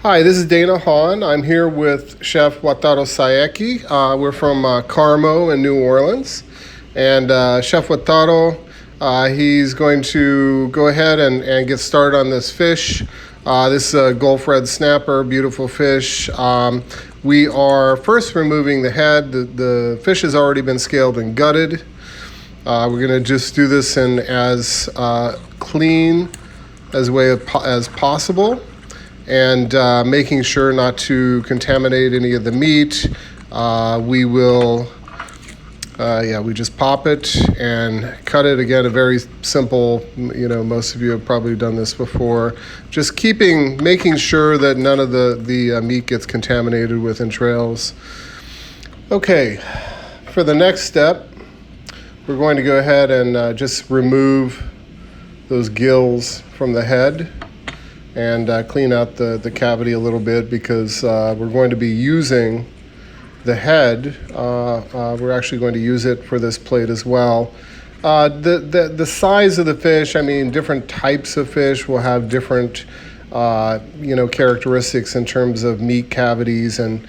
Hi, this is Dana Honn. I'm here with Chef Wataru Saeki. We're from Carmo in New Orleans. And Chef Wataru, he's going to go ahead and get started on this fish. This is a Gulf Red Snapper, beautiful fish. We are first removing the head. The fish has already been scaled and gutted. We're going to just do this in as clean as possible, and making sure not to contaminate any of the meat. We just pop it and cut it. Again, a very simple, most of you have probably done this before. Just making sure that none of the meat gets contaminated with entrails. Okay, for the next step, we're going to go ahead and just remove those gills from the head and clean out the cavity a little bit, because we're going to be using the head. We're actually going to use it for this plate as well. The size of the fish, different types of fish will have different characteristics in terms of meat cavities, and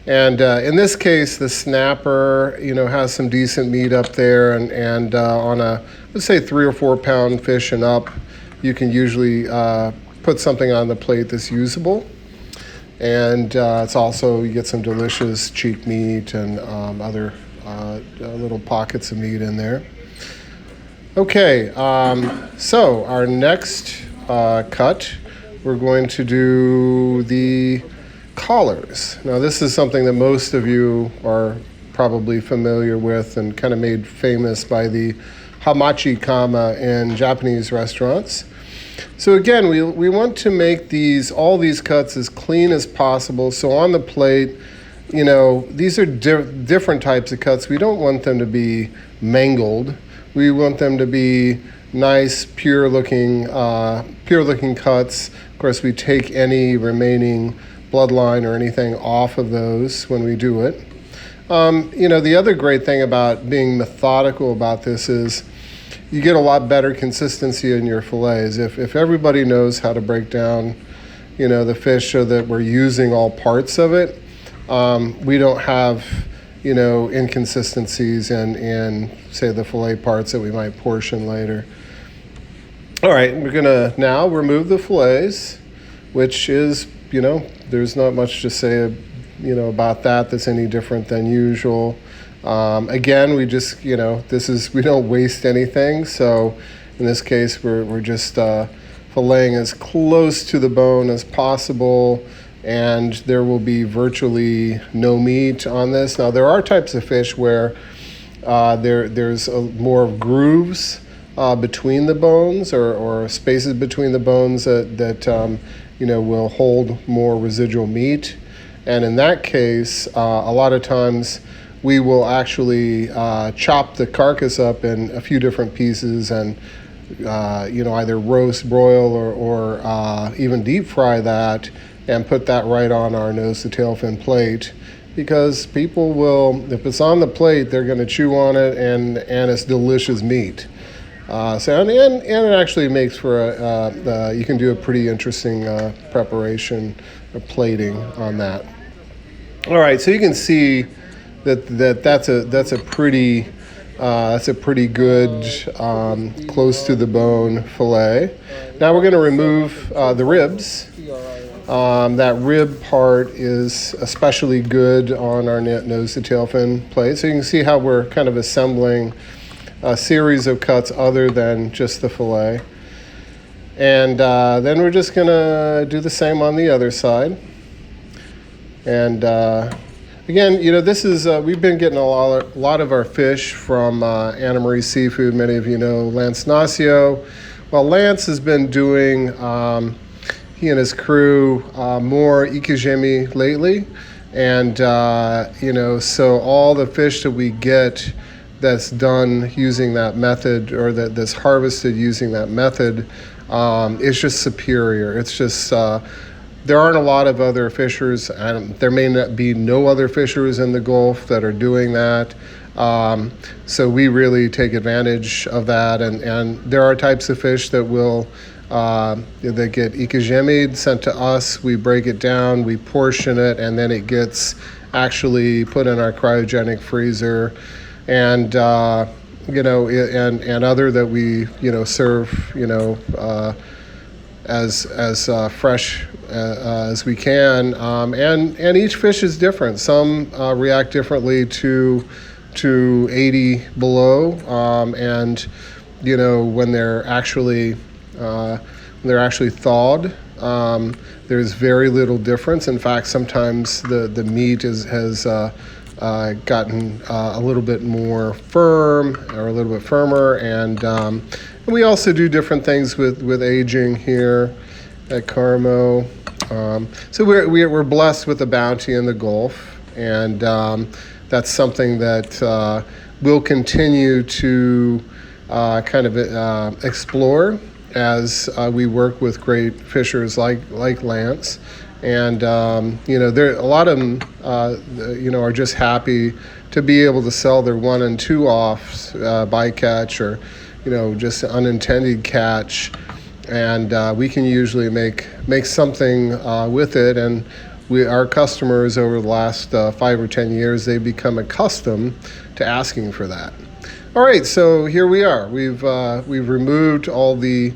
in this case, the snapper has some decent meat up there, and on a, let's say, 3 or 4 pound fish and up, you can usually put something on the plate that's usable. And it's also, you get some delicious cheek meat and other little pockets of meat in there. Okay, so our next cut, we're going to do the collars. Now, this is something that most of you are probably familiar with and kind of made famous by the hamachi kama in Japanese restaurants. So again, we want to make all these cuts as clean as possible. So on the plate, these are different types of cuts. We don't want them to be mangled. We want them to be nice, pure looking cuts. Of course, we take any remaining bloodline or anything off of those when we do it. The other great thing about being methodical about this is you get a lot better consistency in your fillets. If everybody knows how to break down, the fish so that we're using all parts of it, we don't have, inconsistencies in, say, the fillet parts that we might portion later. All right, we're gonna now remove the fillets, which is, there's not much to say, about that's any different than usual. Again, we just, we don't waste anything. So in this case, we're just filleting as close to the bone as possible, and there will be virtually no meat on this. Now, there are types of fish where there's more grooves between the bones, or spaces between the bones that will hold more residual meat. And in that case, a lot of times, we will actually chop the carcass up in a few different pieces and, either roast, broil, or even deep fry that and put that right on our nose to tailfin plate. Because people will, if it's on the plate, they're going to chew on it, and it's delicious meat. And it actually makes for you can do a pretty interesting preparation or plating on that. All right, so you can see that's a pretty good close to the bone fillet. Now we're going to remove the ribs. That rib part is especially good on our nose to tailfin plate. So you can see how we're kind of assembling a series of cuts other than just the fillet. And then we're just going to do the same on the other side. And again, this is, we've been getting a lot of our fish from Anna Marie Seafood. Many of you know Lance Nacio. Well, Lance has been doing, he and his crew, more ikejime lately. And, so all the fish that we get that's done using that method, or that's harvested using that method, is just superior. It's just, there aren't a lot of other fishers, and there may not be no other fishers in the Gulf that are doing that. So we really take advantage of that. And there are types of fish that will They get ikijemi'd, sent to us. We break it down, we portion it, and then it gets actually put in our cryogenic freezer, and and other that we serve as fresh as we can. And each fish is different. Some react differently to 80 below, and when they're actually thawed, there's very little difference. In fact, sometimes the meat has gotten a little bit more firm or a little bit firmer, and we also do different things with aging here at Carmo. So we're blessed with the bounty in the Gulf, and that's something that we'll continue to explore as we work with great fishers like Lance. And there a lot of them are just happy to be able to sell their 1 and 2 offs, bycatch, or just unintended catch, and we can usually make something with it. And our customers over the last 5 or 10 years, they've become accustomed to asking for that. All right, so here we are. We've removed all the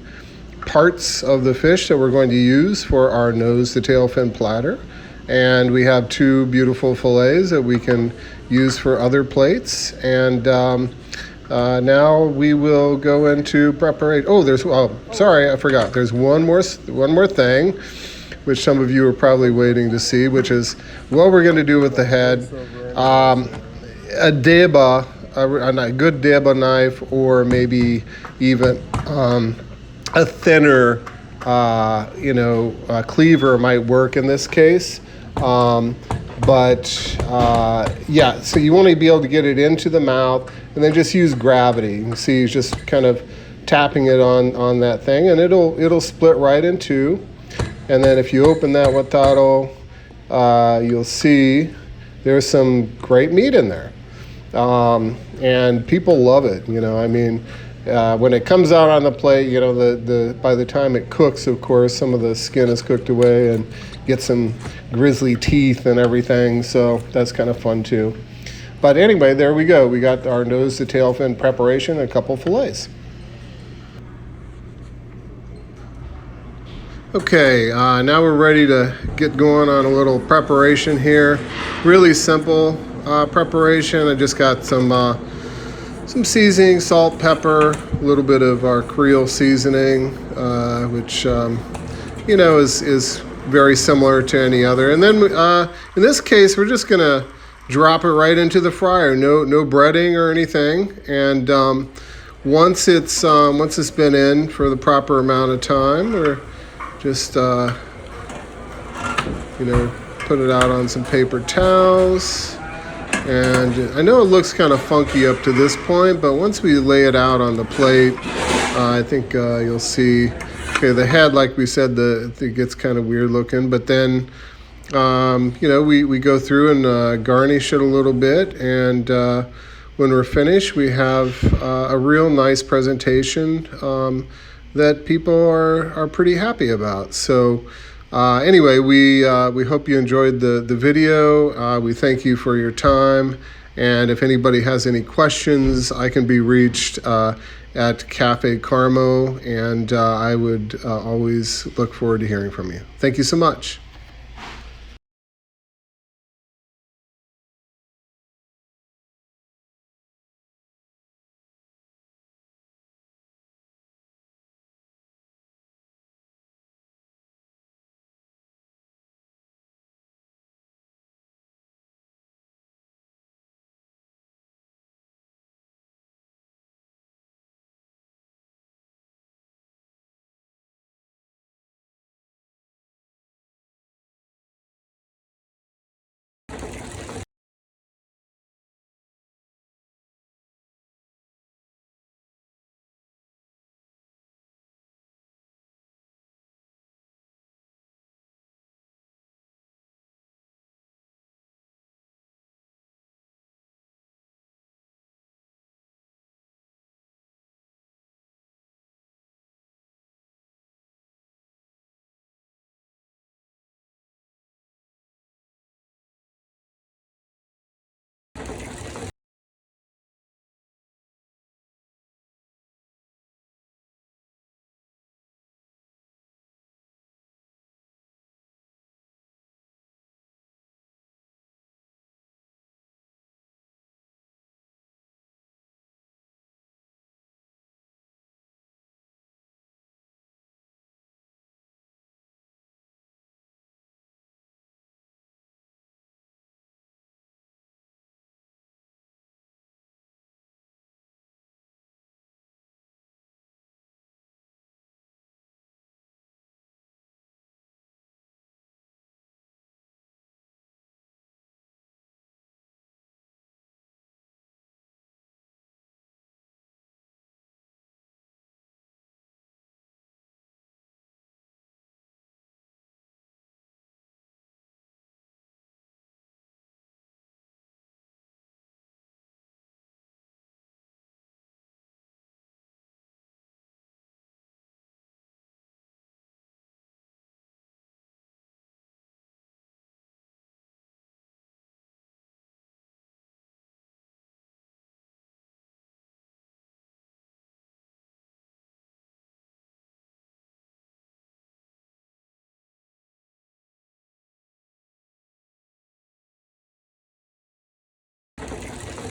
parts of the fish that we're going to use for our nose to tail fin platter, and we have 2 beautiful fillets that we can use for other plates. And now we will go into preparation. Sorry, I forgot. There's one more thing, which some of you are probably waiting to see, which is what we're going to do with the head. A deba, a good deba knife, or maybe even a thinner, cleaver might work in this case. So you want to be able to get it into the mouth, and then just use gravity. You can see he's just kind of tapping it on that thing, and it'll split right in 2. And then if you open that watado, you'll see there's some great meat in there. And people love it. When it comes out on the plate, by the time it cooks, of course, some of the skin is cooked away and get some grisly teeth and everything. So that's kind of fun too. But anyway, there we go. We got our nose to tail fin preparation and a couple fillets. Okay, now we're ready to get going on a little preparation here. Really simple preparation. I just got some seasoning, salt, pepper, a little bit of our Creole seasoning, which is very similar to any other. And then in this case, we're just gonna drop it right into the fryer. No breading or anything. And once it's been in for the proper amount of time, or just put it out on some paper towels. And I know it looks kind of funky up to this point, but once we lay it out on the plate, I think you'll see, okay, the head, like we said, it gets kind of weird looking, but then, we go through and garnish it a little bit, and when we're finished, we have a real nice presentation that people are pretty happy about. So anyway, we hope you enjoyed the video. We thank you for your time. And if anybody has any questions, I can be reached at Cafe Carmo, and I would always look forward to hearing from you. Thank you so much.